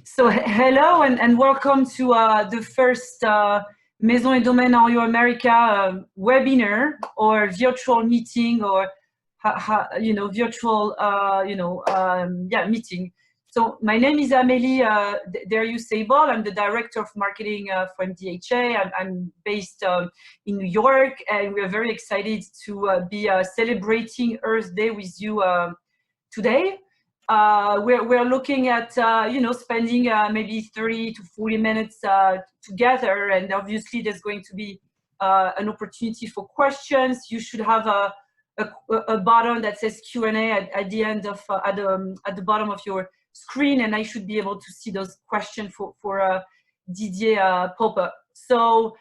So hello and welcome to the first Maison et Domaine Ario America webinar or virtual meeting or virtual meeting. So my name is Amélie Darius-Sable. I'm the director of marketing for MDHA. I'm based in New York, and we are very excited to be celebrating Earth Day with you today. We're looking at spending maybe 30 to 40 minutes together, and obviously there's going to be an opportunity for questions. You should have a button that says Q&A at the end of at the bottom of your screen, and I should be able to see those questions for Didier pop-up. So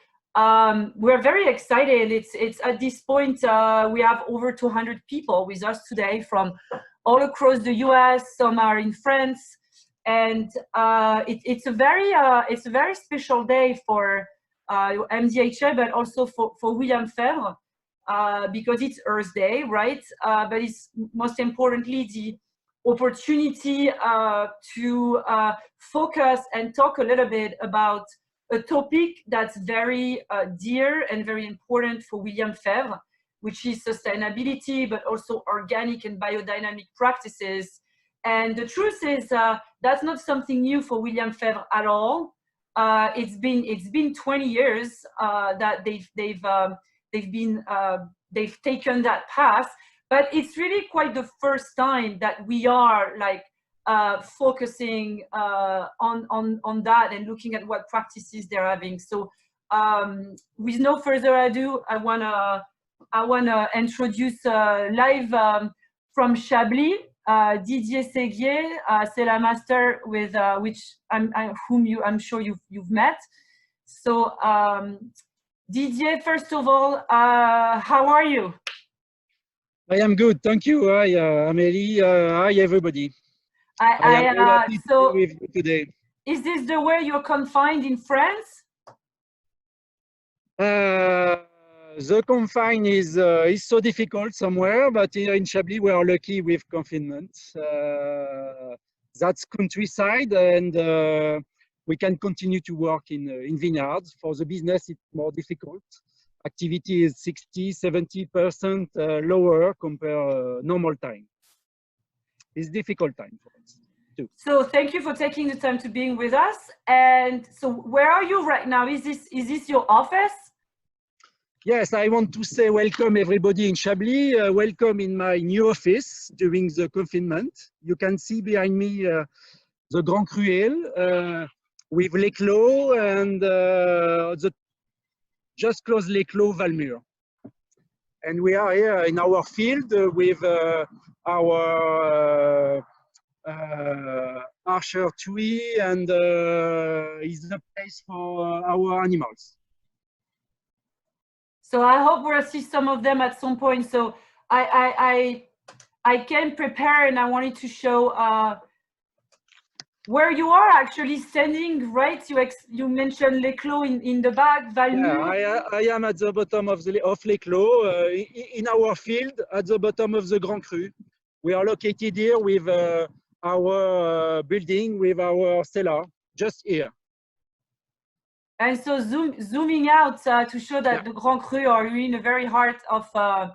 we're very excited. It's at this point we have over 200 people with us today from all across the US. Some are in France, and it's a very special day for MDHA, but also for William Fevre, because it's Earth Day, right? But it's most importantly the opportunity to focus and talk a little bit about a topic that's very dear and very important for William Fevre, which is sustainability, but also organic and biodynamic practices. And the truth is that's not something new for William Fevre at all. It's been 20 years that they've taken that path, but it's really quite the first time that we are like focusing on that and looking at what practices they're having. So with no further ado, I want to introduce live from Chablis, Didier Séguier. C'est la master with whom I'm sure you've met. So Didier, first of all, how are you? I am good, thank you. Hi, Amélie. Hi, everybody. So with you today. Is this the way you're confined in France? The confine is so difficult somewhere, but here in Chablis we are lucky with confinement. That's countryside, and we can continue to work in vineyards. For the business, it's more difficult. Activity is 60–70% lower compared normal time. It's difficult time for us too. So thank you for taking the time to being with us. And so where are you right now? Is this your office? Yes, I want to say welcome everybody in Chablis. Welcome in my new office during the confinement. You can see behind me the Grand Cruel with Les Clos and just close Les Clos Valmur. And we are here in our field with our archer tree, and is the place for our animals. So I hope we'll see some of them at some point. So I came prepared, and I wanted to show where you are actually standing, right? You mentioned Les Clos in the back, Valmur. Yeah, I am at the bottom of Les Clos, in our field, at the bottom of the Grand Cru. We are located here with our building, with our cellar, just here. And so zooming out to show that the Grand Cru are in the very heart of the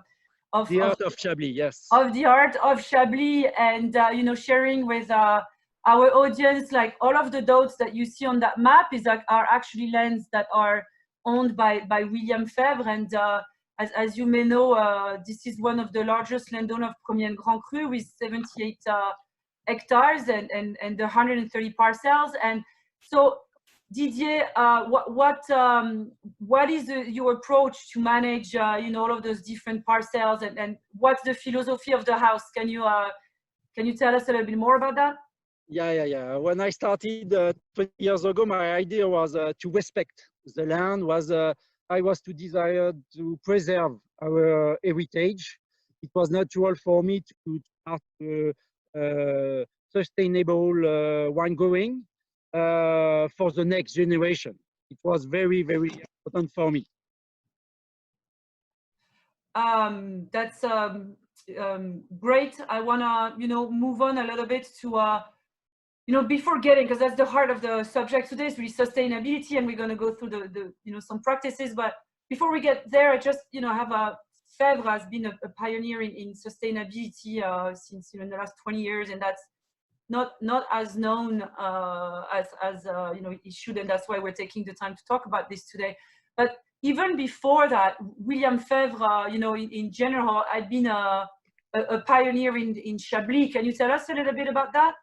heart of Chablis, yes. Of the heart of Chablis, and sharing with our audience, like all of the dots that you see on that map are actually lands that are owned by William Fevre, and as you may know, this is one of the largest landowners of Premier and Grand Cru with 78 hectares and 130 parcels. And so Didier, what is your approach to manage all of those different parcels, and what's the philosophy of the house? Can you tell us a little bit more about that? Yeah. When I started 20 years ago, my idea was to respect the land. I was to desire to preserve our heritage. It was natural for me to start sustainable wine growing for the next generation. It was very, very important for me. That's great. I wanna move on a little bit to before getting, because that's the heart of the subject today, is really sustainability, and we're going to go through the some practices. But before we get there, I just have a Fevre has been a pioneer in sustainability since in the last 20 years, and that's not as known as it should, and that's why we're taking the time to talk about this today. But even before that, William Fevre, in general, had been a pioneer in Chablis. Can you tell us a little bit about that?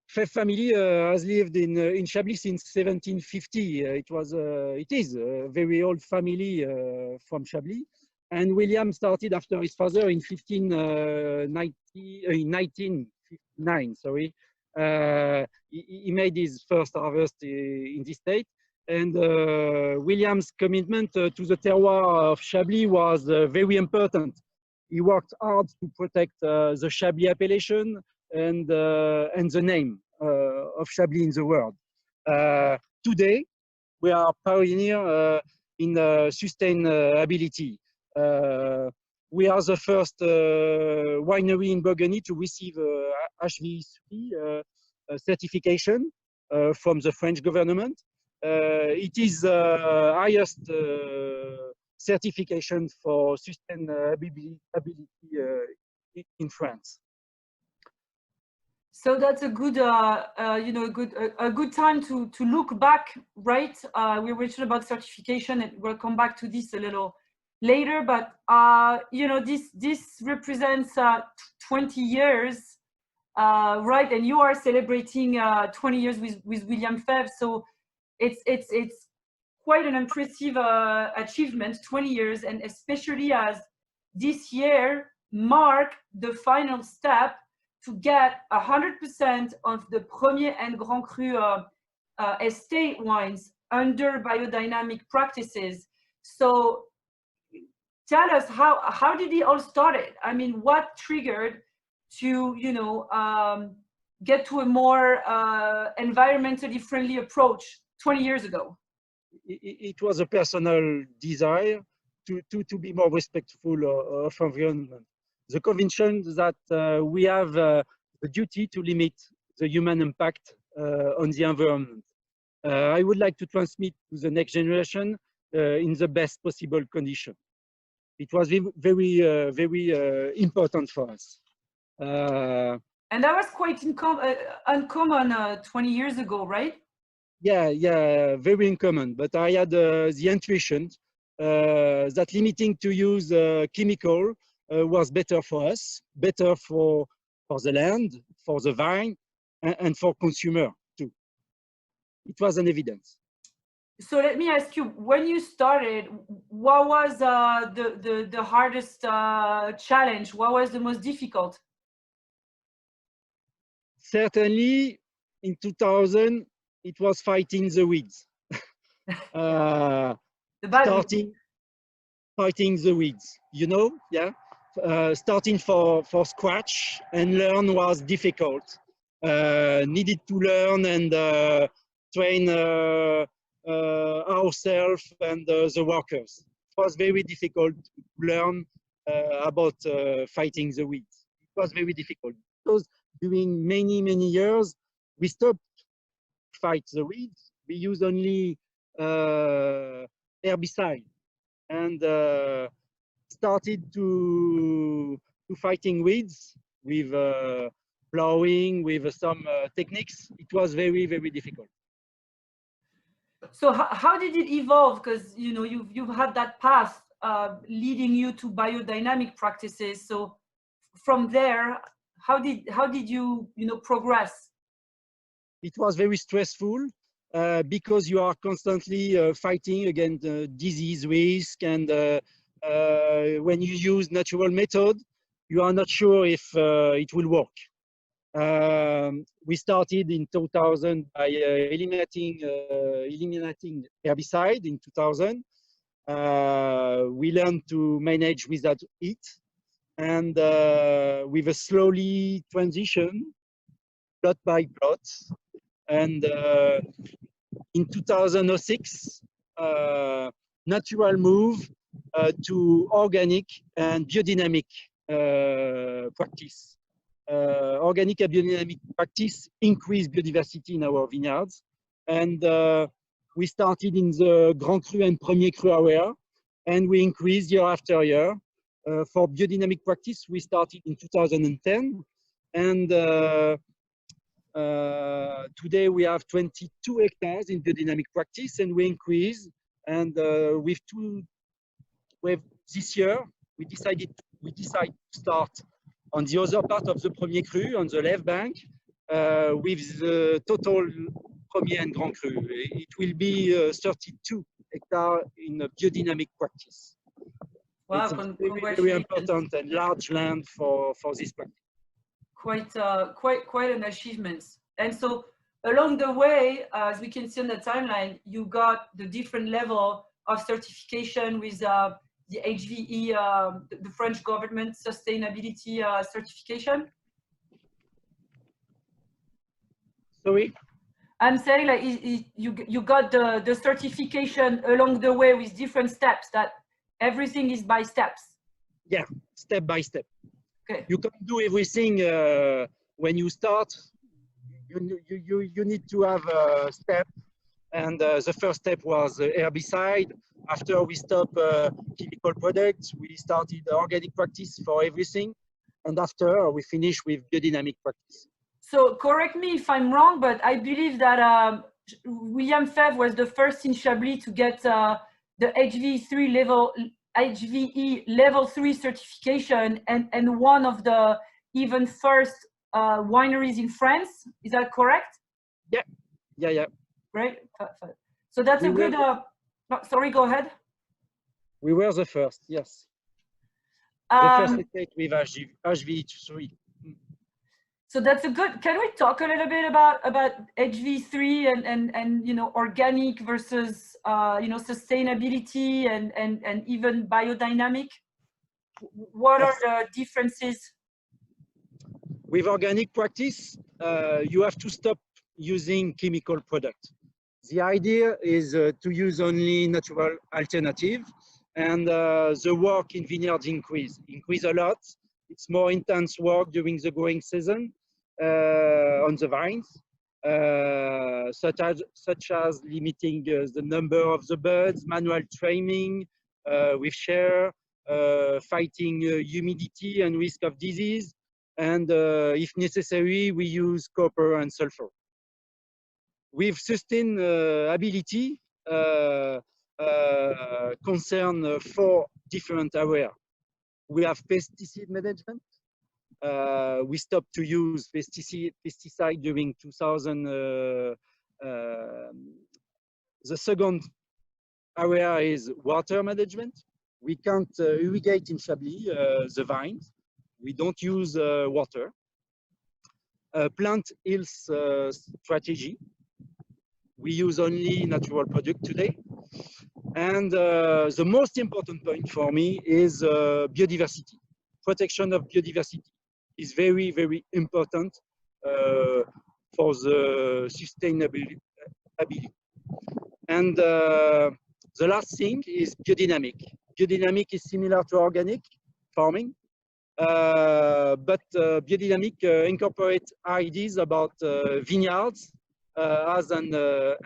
Fevre family has lived in Chablis since 1750. It is a very old family from Chablis. And William started after his father in 1959. Sorry, he made his first harvest in this state. And William's commitment to the terroir of Chablis was very important. He worked hard to protect the Chablis appellation and the name of Chablis in the world. Today, we are pioneer in sustainability. We are the first winery in Burgundy to receive HV3 certification from the French government. It is the highest certification for sustainability in France. So that's a good, a good time to look back, right? We were talking about certification, and we'll come back to this a little later. But this represents 20 years, right? And you are celebrating 20 years with William Fevre, so it's quite an impressive achievement, 20 years, and especially as this year marked the final step to get 100% of the Premier and Grand Cru estate wines under biodynamic practices. So tell us, how did it all started? I mean, what triggered to get to a more environmentally friendly approach 20 years ago? It was a personal desire to be more respectful of environment. The conviction that we have the duty to limit the human impact on the environment. I would like to transmit to the next generation in the best possible condition. It was very important for us. And that was quite uncommon 20 years ago, right? Yeah, very uncommon. But I had the intuition that limiting to use chemical was better for us, better for the land, for the vine, and for consumer too. It was an evidence. So let me ask you, when you started, what was the hardest challenge? What was the most difficult? Certainly, in 2000, it was fighting the weeds. Fighting the weeds, yeah. Starting for scratch and learn was difficult. Needed to learn and train ourselves and the workers. It was very difficult to learn about fighting the weeds. It was very difficult because during many years we stopped fight the weeds. We use only herbicide and started to fighting weeds with plowing, with some techniques. It was very difficult. So how did it evolve? Because you've had that path leading you to biodynamic practices. So from there, how did you progress? It was very stressful because you are constantly fighting against disease risk, and when you use natural method, you are not sure if it will work. We started in 2000 by eliminating herbicide in 2000. We learned to manage without it, and with a slowly transition, plot by plot. And in 2006, natural move to organic and biodynamic practice. organic and biodynamic practice increase biodiversity in our vineyards. And we started in the Grand Cru and Premier Cru area, and we increased year after year. For biodynamic practice, we started in 2010, and today we have 22 hectares in biodynamic practice, and we increase. And this year we decide to start on the other part of the Premier Cru on the left bank with the total Premier and Grand Cru. It will be 32 hectares in a biodynamic practice. Wow, it's very important and large land for this practice. Quite an achievement. And so along the way, as we can see on the timeline, you got the different level of certification with the HVE, the French government sustainability certification. Sorry? I'm saying like you got the certification along the way with different steps, that everything is by steps. Yeah, step by step. Okay. You can't do everything when you start. You need to have a step, and the first step was herbicide. After we stopped chemical products, we started organic practice for everything, and after we finish with biodynamic practice. So correct me if I'm wrong, but I believe that William Fevre was the first in Chablis to get the HVE level 3 certification, and one of the even first wineries in France. Is that correct? Yeah. Great. So that's a good. Sorry, go ahead. We were the first, yes. The first state with HVE3. So that's a good. Can we talk a little bit about HV3 and you know, organic versus you know, sustainability and even biodynamic? What are the differences? With organic practice, you have to stop using chemical products. The idea is to use only natural alternative, and the work in vineyards increase a lot. It's more intense work during the growing season on the vines, such as limiting the number of the buds, manual trimming with share, fighting humidity and risk of disease, and if necessary, we use copper and sulfur. With sustainability concern 4 different areas. We have pesticide management. We stopped to use pesticide during 2000. The second area is water management. We can't irrigate in Chablis the vines. We don't use water. Plant health strategy. We use only natural product today. And the most important point for me is biodiversity. Protection of biodiversity is very, very important for the sustainability. And the last thing is biodynamic. Biodynamic is similar to organic farming, but biodynamic incorporates ideas about vineyards as an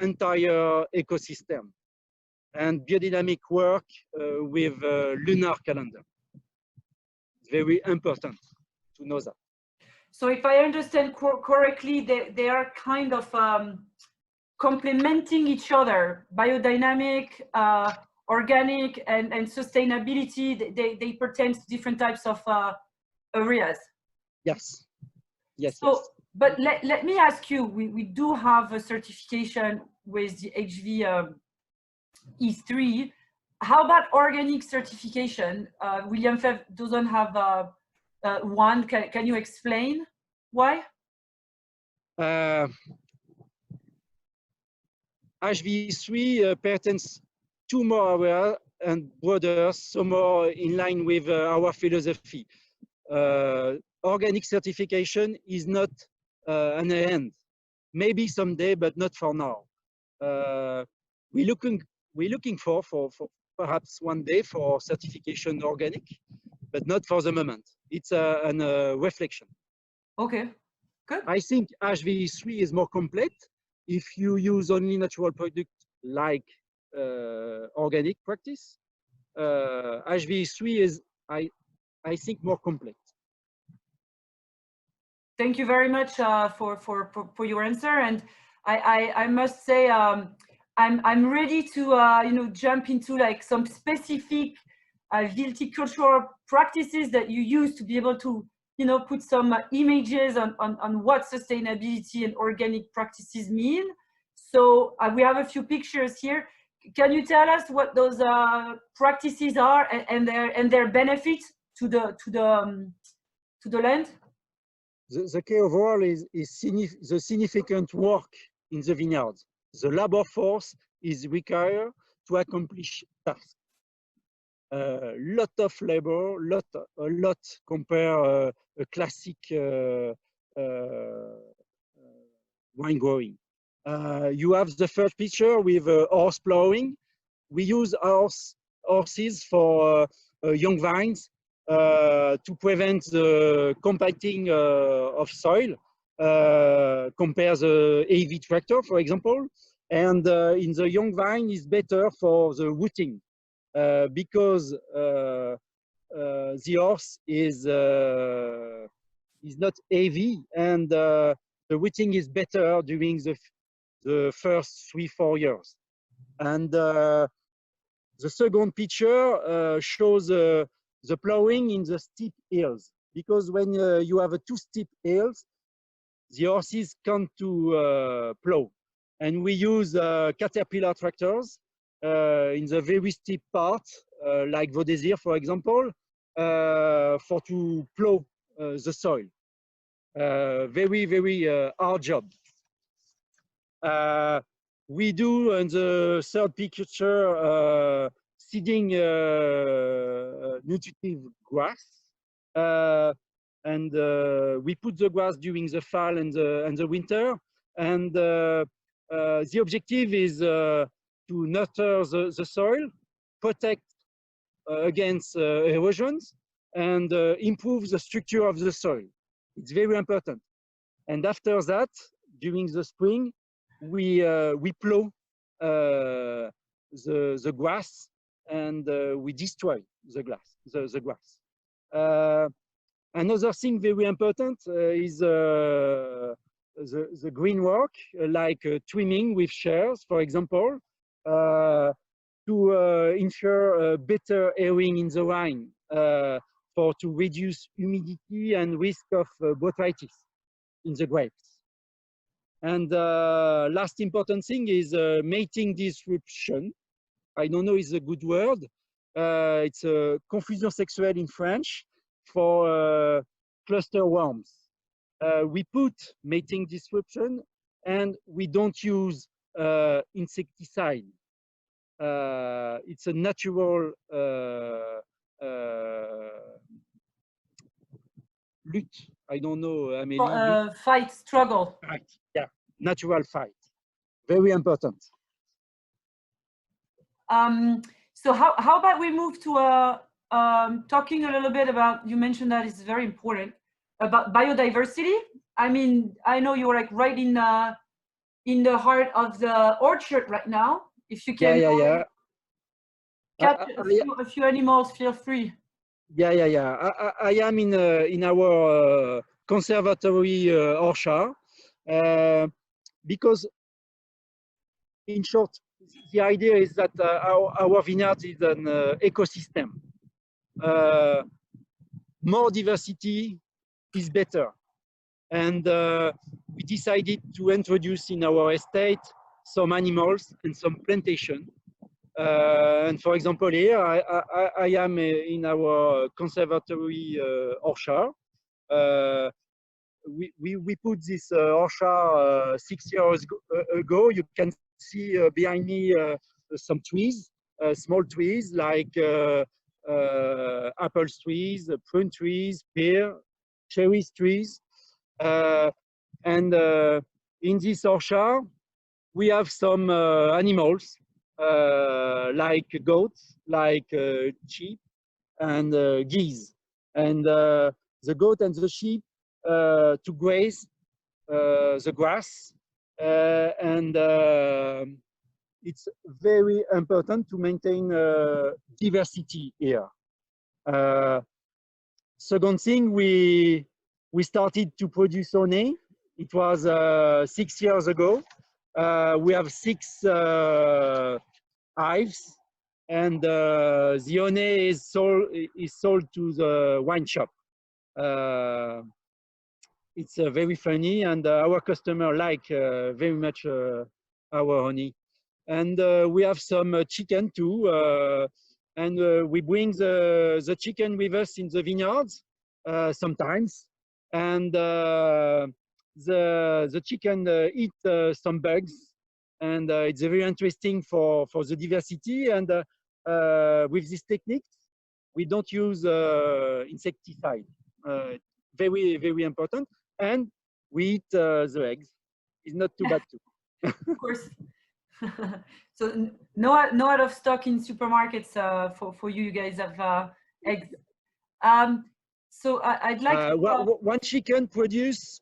entire ecosystem, and biodynamic work with lunar calendar. It's very important to know that. So if I understand correctly, they are kind of complementing each other. Biodynamic, organic, and sustainability, they pertain to different types of areas. Yes. Yes. So, yes. But let me ask you, we do have a certification with the HV E3. How about organic certification? William Fevre doesn't have one. Can you explain why? HV3 pertains to more areas and broader, so more in line with our philosophy. Organic certification is not an end. Maybe someday, but not for now. We're looking for perhaps one day for certification organic, but not for the moment. It's a reflection. Okay, good. I think HVE3 is more complete if you use only natural products like organic practice. HVE3 is, I think, more complete. Thank you very much for your answer, and I must say I'm ready to you know, jump into like some specific viticultural practices that you use to be able to, you know, put some images on what sustainability and organic practices mean. So we have a few pictures here. Can you tell us what those practices are and their benefits to the land? The key overall is the significant work in the vineyards. The labor force is required to accomplish tasks. Lot of labor, a lot compare a classic wine growing. You have the first picture with horse plowing. We use horses for young vines to prevent the compacting of soil. Compare the heavy tractor, for example. And in the young vine is better for the rooting because the horse is not heavy, and the rooting is better during the first 3-4 years. And the second picture shows the plowing in the steep hills, because when you have two steep hills, the horses come to plow. And we use caterpillar tractors in the very steep part, like Vaudésir, for example, for to plow the soil. Very, very hard job. We do in the third picture seeding nutritive grass, and we put the grass during the fall and the winter. And the objective is to nurture the soil, protect against erosions, and improve the structure of the soil. It's very important. And after that, during the spring, we plow the grass, and we destroy the grass. Another thing very important is the green work, like trimming with shears, for example, to ensure better airing in the vine, to reduce humidity and risk of botrytis in the grapes. And last important thing is mating disruption. I don't know if it's a good word. It's a confusion sexuelle in French for cluster worms. We put mating disruption, and we don't use insecticide. It's a natural lutte. I don't know, Amélie. Fight, struggle. Right. Yeah, natural fight. Very important. So how about we move to talking a little bit about, you mentioned that it's very important, about biodiversity. I mean, I know you're like right in the heart of the orchard right now. If you can catch a few animals, feel free. I am in our conservatory orchard, because, in short, the idea is that our vineyard is an ecosystem. More diversity is better. And we decided to introduce in our estate some animals and some plantation. And for example, here I am in our conservatory orchard. We put this orchard 6 years ago. You can see behind me some trees, small trees like apple trees, prune trees, pear, cherry trees. And in this orchard, we have some animals like goats, like sheep, and geese. And the goat and the sheep to graze the grass, and it's very important to maintain diversity here. Second thing, we started to produce honey. It was 6 years ago. We have 6 hives, and the honey is sold to the wine shop. It's very funny, and our customer like very much our honey. And we have some chicken too, and we bring the chicken with us in the vineyards sometimes, and the chicken eat some bugs, and it's very interesting for the diversity. And with this technique, we don't use insecticide. Very important, and we eat the eggs. It's not too bad too. Of course. So no out of stock in supermarkets for you. You guys have eggs. So I'd like one chicken produce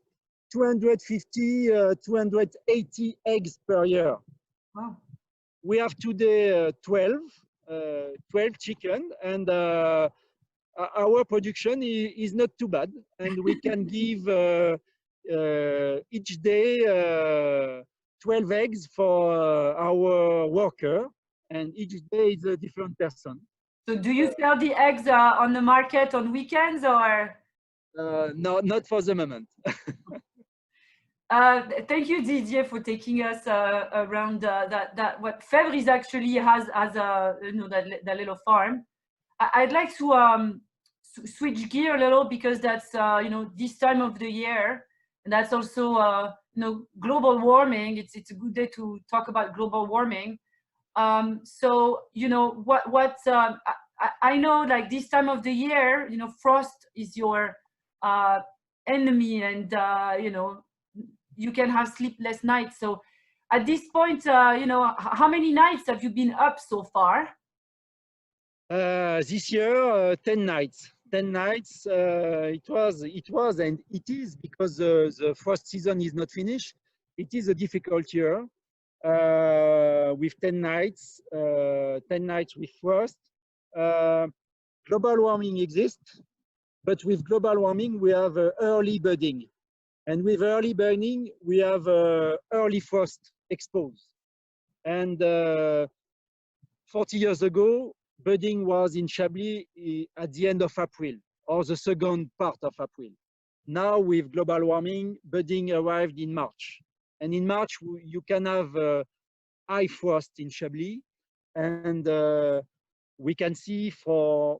250, 280 eggs per year. Wow. We have today 12 chicken, and our production is not too bad, and we can give each day 12 eggs for our worker, and each day is a different person. So do you sell the eggs on the market on weekends, or? No, not for the moment. Thank you, Didier, for taking us around that what Fevre is actually has a that little farm. I'd like to switch gear a little, because that's this time of the year, and that's also global warming. It's a good day to talk about global warming. So I know, like, this time of the year, frost is your enemy, and you can have sleepless nights. So at this point, how many nights have you been up so far? This year, 10 nights. 10 nights. It was, and it is, because the frost season is not finished. It is a difficult year with 10 nights. 10 nights with frost. Global warming exists, but with global warming we have early budding, and with early budding we have early frost exposed. And 40 years ago, budding was in Chablis at the end of April, or the second part of April. Now, with global warming, budding arrived in March. And in March, you can have high frost in Chablis. And we can see for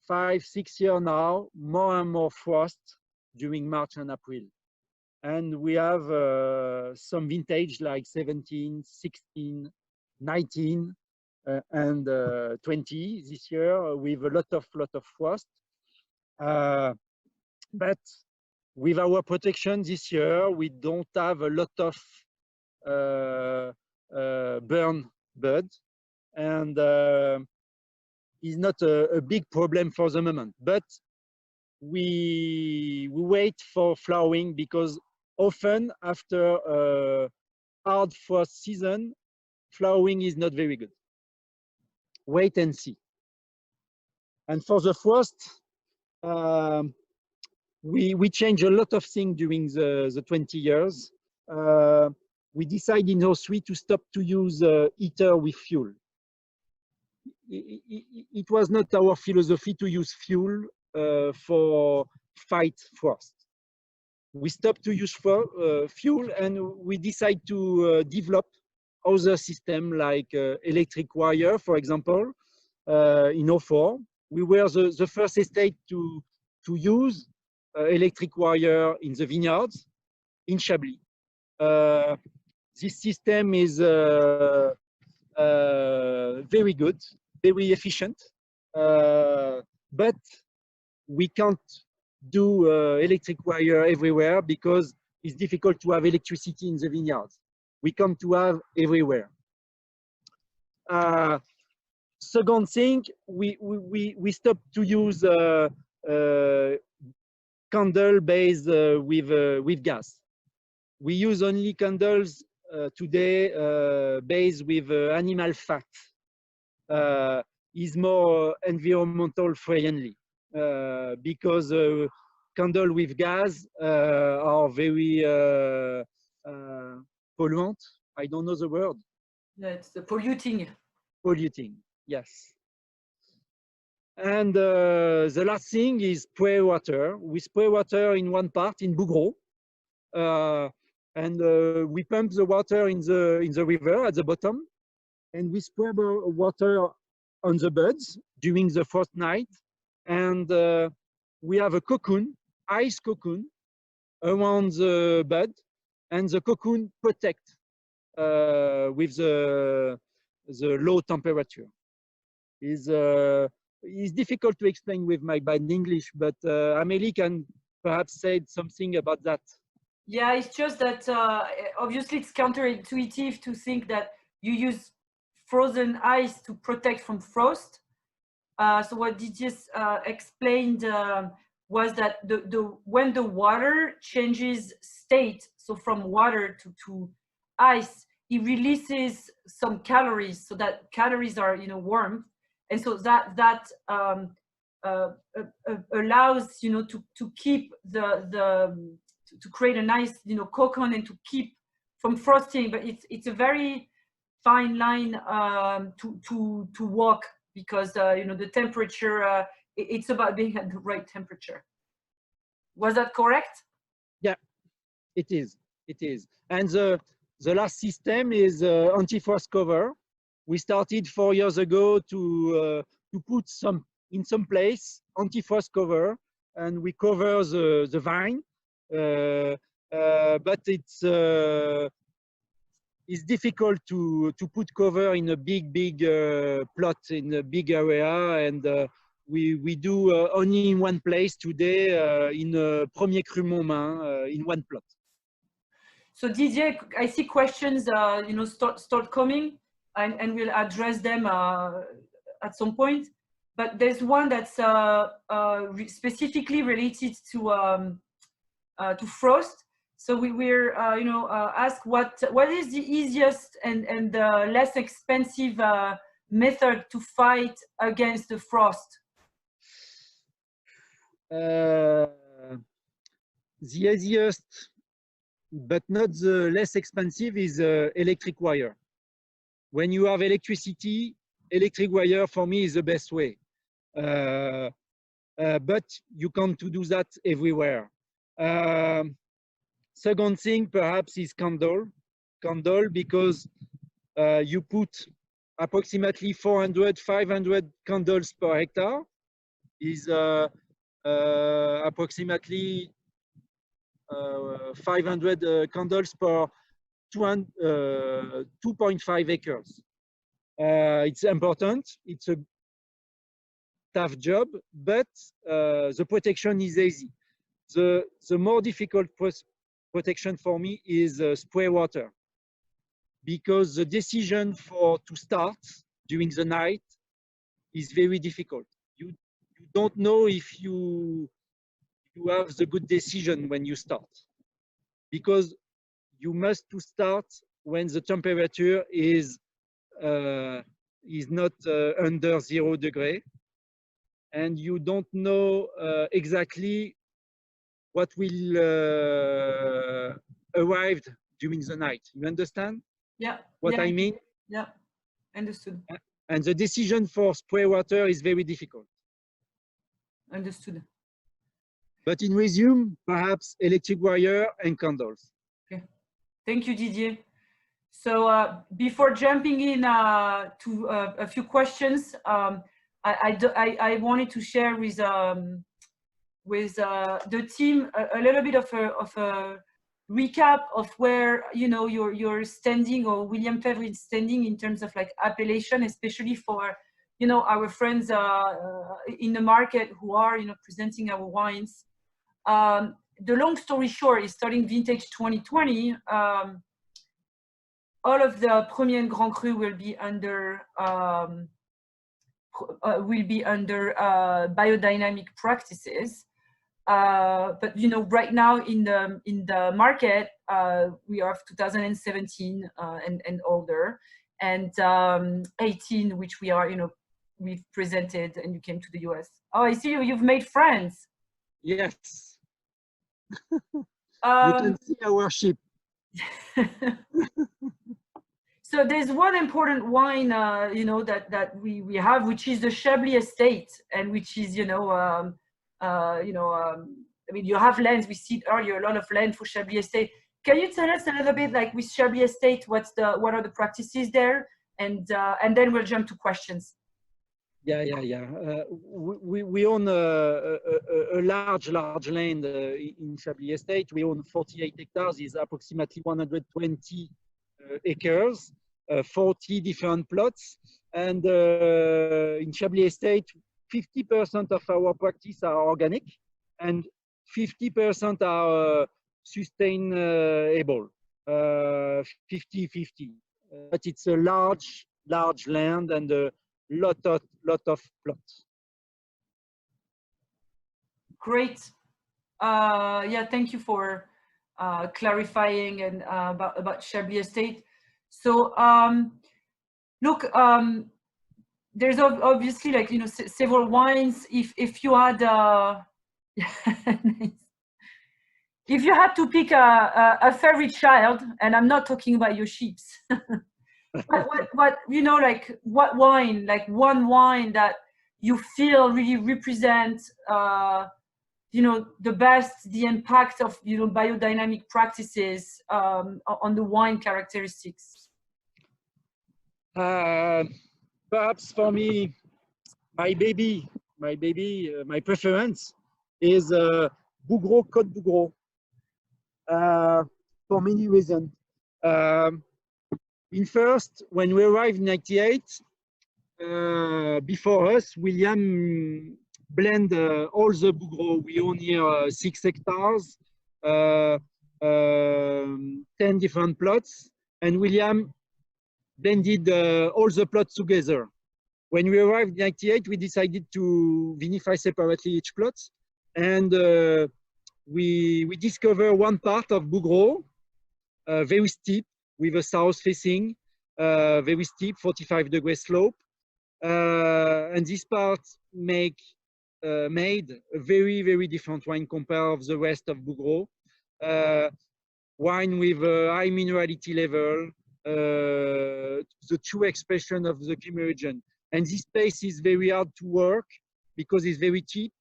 5-6 years now, more and more frost during March and April. And we have some vintage like 17, 16, 19, and 20 this year, with a lot of frost. But with our protection this year, we don't have a lot of burn bud, and is not a big problem for the moment. But we wait for flowering, because often after a hard frost season, flowering is not very good. Wait and see. And for the frost, we change a lot of things during the 20 years. We decided in 2003 to stop to use heater with fuel. It was not our philosophy to use fuel for fight frost. We stopped to use fuel, and we decided to develop other systems like electric wire, for example. In 2004, we were the first estate to use electric wire in the vineyards in Chablis. This system is very good, very efficient, but we can't do electric wire everywhere, because it's difficult to have electricity in the vineyards. We come to have everywhere. Second thing, we stopped to use candle based with gas. We use only candles today based with animal fat. Is more environmental friendly because candle with gas are very polluant. I don't know the word. That's polluting. Polluting, yes. And the last thing is spray water. We spray water in one part in Bougro, and we pump the water in the river at the bottom, and we spray water on the buds during the first night, and we have a cocoon, ice cocoon, around the bud, and the cocoon protect with the low temperature. Is difficult to explain with my bad English, but Amélie can perhaps say something about that. Yeah, it's just that obviously it's counterintuitive to think that you use frozen ice to protect from frost. So what Didier explained was that when the water changes state, so from water to ice, it releases some calories. So that calories are, warm, and so that allows, to keep to create a nice, cocoon and to keep from frosting. But it's a very fine line to walk, because the temperature, it's about being at the right temperature. Was that correct? Yeah, it is. And the last system is anti-frost cover. We started 4 years ago to put in some place anti-frost cover, and we cover the vine, but it's difficult to put cover in a big plot, in a big area, and we do only in one place today, in Premier Cru Montmain, in one plot. So Didier, I see questions start coming, and we'll address them at some point. But there's one that's specifically related to frost. So we're asked what is the easiest and less expensive method to fight against the frost? The easiest, but not the less expensive, is electric wire. When you have electricity, electric wire for me is the best way. But you can't do that everywhere. Second thing perhaps is candle, because you put approximately 400-500 candles per hectare, is approximately 500 candles per 2.5 acres. It's important. It's a tough job, but the protection is easy. The more difficult protection for me is spray water, because the decision to start during the night is very difficult. You don't know if you have the good decision when you start, because you must start when the temperature is not under 0 degrees, and you don't know exactly what will arrive during the night. You understand? Yeah. What I mean? Yeah, understood. And the decision for spray water is very difficult. Understood. But in resume, perhaps electric wire and candles. Okay. Thank you, Didier. So before jumping in to a few questions, I wanted to share with the team a little bit of a recap of where you're standing, or William Fevre is standing, in terms of like appellation, especially for our friends in the market who are presenting our wines. The long story short is, starting vintage 2020, all of the Premier and Grand Cru will be under biodynamic practices. But you know, right now in the market, we are 2017 and older, and 18, which we are, you know, we've presented, and you came to the US. Oh, I see you've made friends. Yes. You can see our ship. So there's one important wine, you know, that we have, which is the Chablis Estate, and which is, you know, I mean, you have lands. We see earlier a lot of land for Chablis Estate. Can you tell us a little bit, like with Chablis Estate, what are the practices there, and then we'll jump to questions. Yeah. We own a large land in Chablis Estate. We own 48 hectares, is approximately 120 acres, 40 different plots. And in Chablis Estate, 50% of our practice are organic and 50% are sustainable, 50-50. But it's a large land and a lot of plots. Great. Yeah, thank you for clarifying and about Chablis Estate. So look, there's obviously, like, you know, several wines. If you had if you had to pick a favorite child, and I'm not talking about your sheeps, what you know, like what wine, like one wine that you feel really represents you know, the best, the impact of, you know, biodynamic practices on the wine characteristics? Perhaps for me, my preference is Bougros Côte Bougros, for many reasons. In first, when we arrived in '98, before us, William blend all the Bougros. We own here 6 hectares, 10 different plots, and William blended all the plots together. When we arrived in '98, we decided to vinify separately each plot, and we discovered one part of Bougros, very steep, with a south facing, very steep, 45-degree slope, and this part made a very different wine compared to the rest of Bougros. Wine with a high minerality level, the true expression of the Chimay region. And this space is very hard to work because it's very cheap.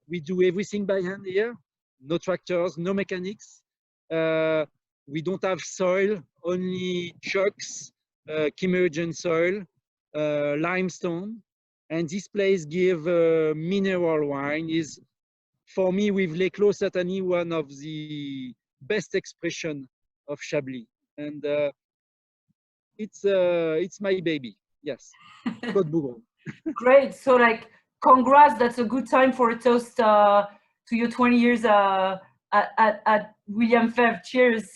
We do everything by hand here, no tractors, no mechanics. We don't have soil, only chocks, Chimay region soil, limestone. And this place give mineral wine. Is, for me, with L'Éclos, certainly one of the best expression of Chablis. And it's my baby, yes, Côte Bougros. Great. So, like, congrats. That's a good time for a toast to your 20 years at William Fevre. Cheers.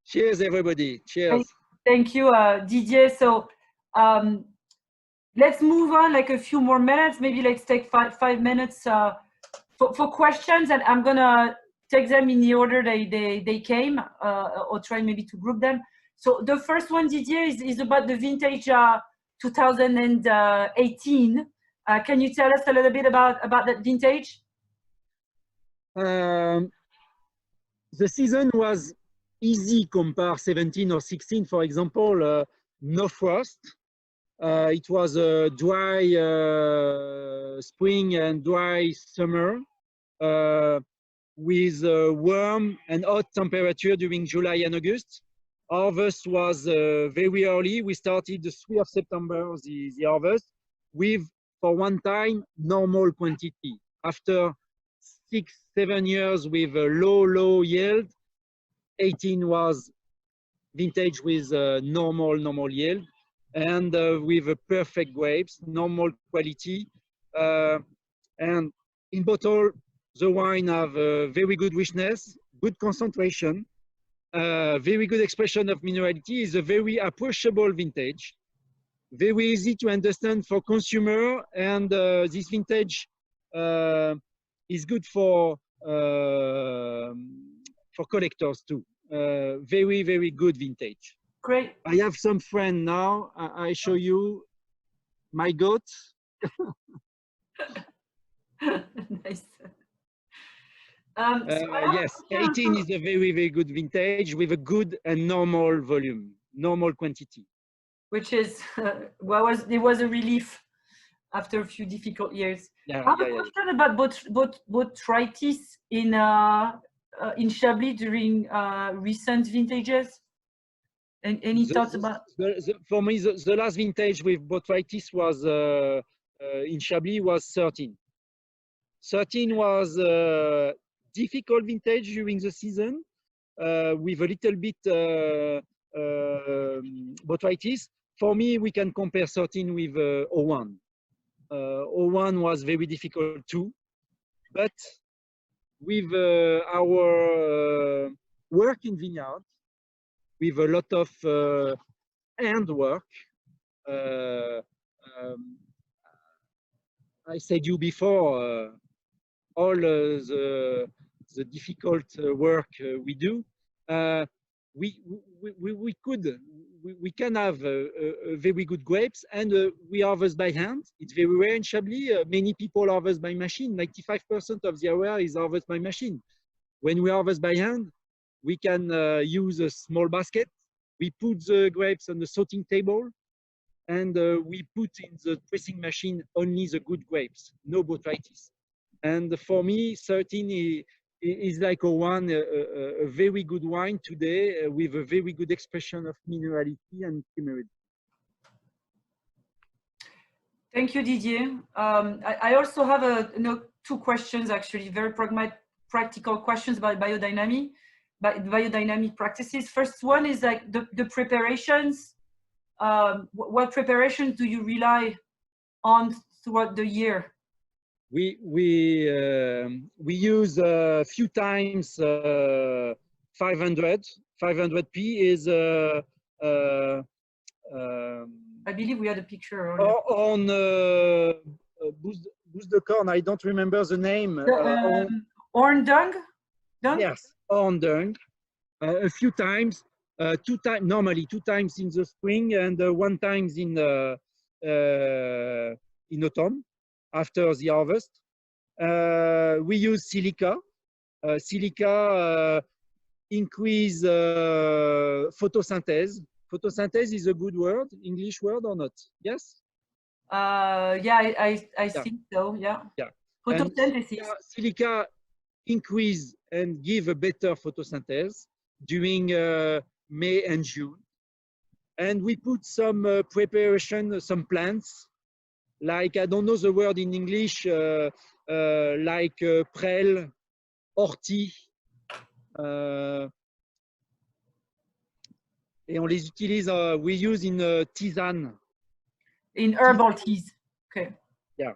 Cheers, everybody. Cheers. Thank you, Didier. So let's move on, like a few more minutes. Maybe let's take five minutes for questions, and I'm gonna take them in the order they came, or try maybe to group them. So the first one, Didier, is about the vintage 2018. Can you tell us a little bit about that vintage? The season was easy compared 17 or 16, for example. No frost. It was a dry spring and dry summer, with warm and hot temperature during July and August. Harvest was very early. We started the 3rd of September, the harvest, with, for one time, normal quantity. After 6-7 years with a low yield, 18 was vintage with normal yield, and with perfect grapes, normal quality. And in bottle, the wine have very good richness, good concentration, very good expression of minerality. Is a very approachable vintage, very easy to understand for consumer, and this vintage is good for collectors too. Very, very good vintage. Great. I have some friend now. I show you my goat. Nice. Yes, 18 is a very, very good vintage with a good and normal volume, normal quantity. Which is, it was a relief after a few difficult years. Yeah, I have a question about botrytis in Chablis during recent vintages. And any thoughts about? For me, the last vintage with botrytis was in Chablis was 13. 13 was difficult vintage during the season with a little bit botrytis. For me, we can compare 13 with 01. 01 was very difficult too, but with our work in vineyard, with a lot of hand work, I said you before, all the difficult work we do, we can have very good grapes, and we harvest by hand. It's very rare in Chablis. Many people harvest by machine. 95% of the area is harvest by machine. When we harvest by hand, we can use a small basket. We put the grapes on the sorting table, and we put in the pressing machine only the good grapes, no botrytis. And for me, 13 is like a very good wine today with a very good expression of minerality and temerity. Thank you, Didier. I also have two questions, actually, very practical questions about biodynamic practices. First one is like the preparations. What preparations do you rely on throughout the year? We use a few times 500. 500p is I believe we had a picture on Boost the Corn. I don't remember the name. Orn Dung? Yes, Orn Dung. A few times, normally 2 times in the spring and 1 time in autumn after the harvest. We use silica. Silica increase photosynthesis. Photosynthesis is a good word, English word or not? Yes? Yeah, I think so, yeah. Photosynthesis. Silica increase and give a better photosynthesis during May and June. And we put some preparation, some plants, like, I don't know the word in English, like prêle, ortie, et on les utilise, we use in tisane. In herbal teas, okay. Yeah.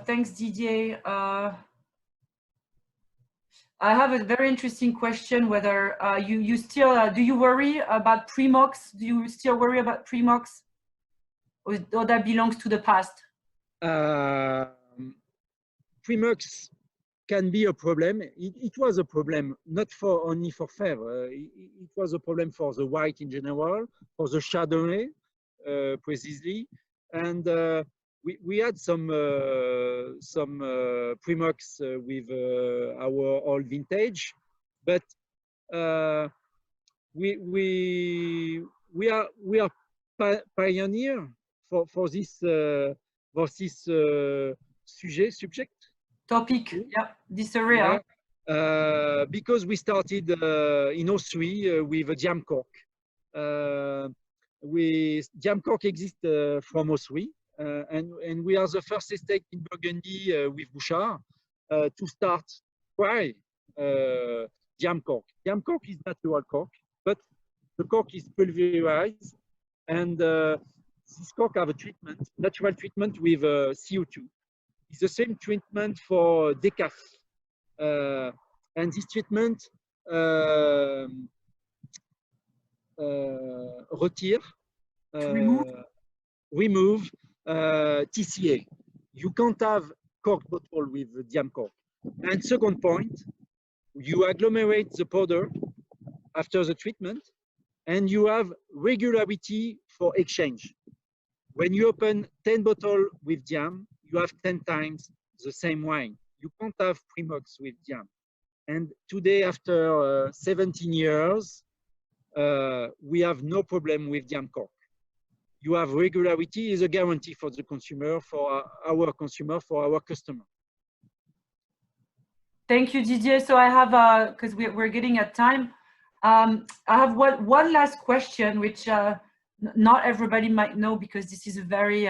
Thanks, Didier. I have a very interesting question, whether you still, do you worry about pre-mox? Do you still worry about pre-mox? Or that belongs to the past? Pre-mox can be a problem. It was a problem, not only for Fevre. It was a problem for the white in general, for the Chardonnay, precisely. And we had some pre-mox with our old vintage, but we are pioneer for this subject. Topic, yeah, this area. Yeah. Because we started in Austria with a jam cork. Jam cork exists from Austria, and we are the first estate in Burgundy with Bouchard to start try jam cork. Jam cork is natural cork, but the cork is pulverized, and this cork have a treatment, natural treatment with CO2. It's the same treatment for decaf, and this treatment remove TCA. you can't have cork bottle with diam cork. And second point, you agglomerate the powder after the treatment, and you have regularity for exchange. When you open 10 bottles with diam, you have 10 times the same wine. You can't have Primox with diam. And today, after 17 years, we have no problem with diam cork. You have regularity is a guarantee for the consumer, for our consumer, for our customer. Thank you, Didier. So I have, because we're getting at time, I have one last question, which not everybody might know, because this is a very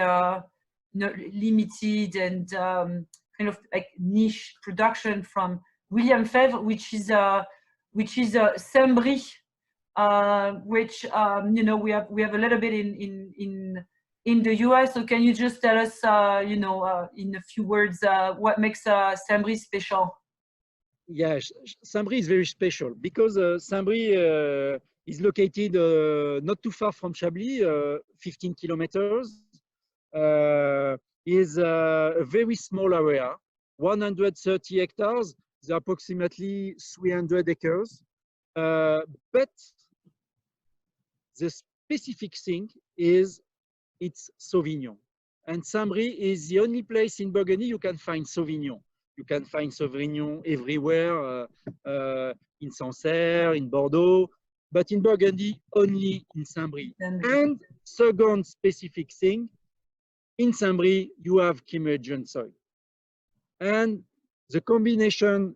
limited and kind of like niche production from William Fevre, which is Saint-Brie, which you know, we have a little bit in the US. So can you just tell us, you know, in a few words, what makes Saint-Brie special? Yes, Saint-Brie is very special because Saint-Brie is located not too far from Chablis, 15 kilometers. Is a very small area, 130 hectares, approximately 300 acres. But the specific thing is it's Sauvignon. And Saint-Brie is the only place in Burgundy you can find Sauvignon. You can find Sauvignon everywhere, in Sancerre, in Bordeaux, but in Burgundy, only in Saint-Brie. And second specific thing, in Saint-Brie, you have Emergent soil. And the combination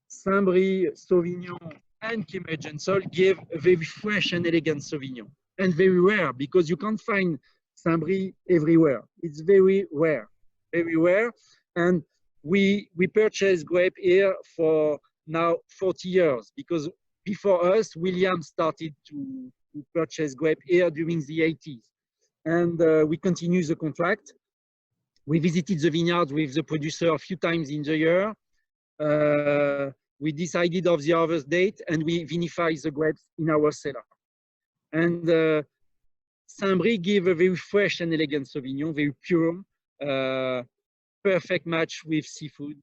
Saint-Brie, Sauvignon, and Emergent soil give a very fresh and elegant Sauvignon. And very rare, because you can't find Saint-Brie everywhere. It's very rare, very rare. And we purchase grape here for now 40 years, because before us, William started to purchase grape here during the 80s. And we continue the contract. We visited the vineyard with the producer a few times in the year. We decided of the harvest date, and we vinify the grapes in our cellar. And Saint-Brie give a very fresh and elegant Sauvignon, very pure, perfect match with seafood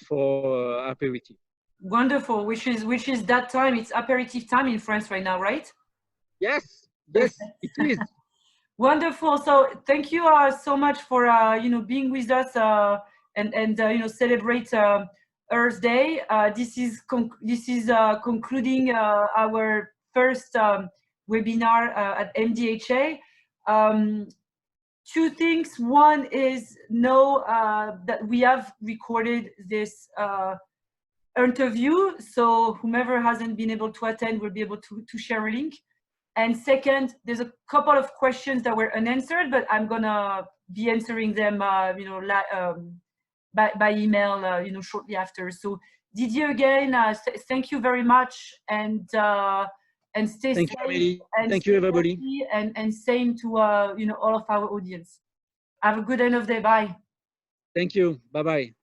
for aperitif. Wonderful, which is that time. It's aperitif time in France right now, right? Yes, yes, it is. Wonderful. So thank you so much for you know, being with us and you know, celebrate Earth Day. This is concluding our first webinar at MDHA. Two things. One is know that we have recorded this interview, so whomever hasn't been able to attend will be able to share a link. And second, there's a couple of questions that were unanswered, but I'm gonna be answering them, you know, by email, you know, shortly after. So Didier, again, thank you very much, and stay safe. Thank you, and thank you, everybody. And same to you know, all of our audience. Have a good end of day. Bye. Thank you. Bye bye.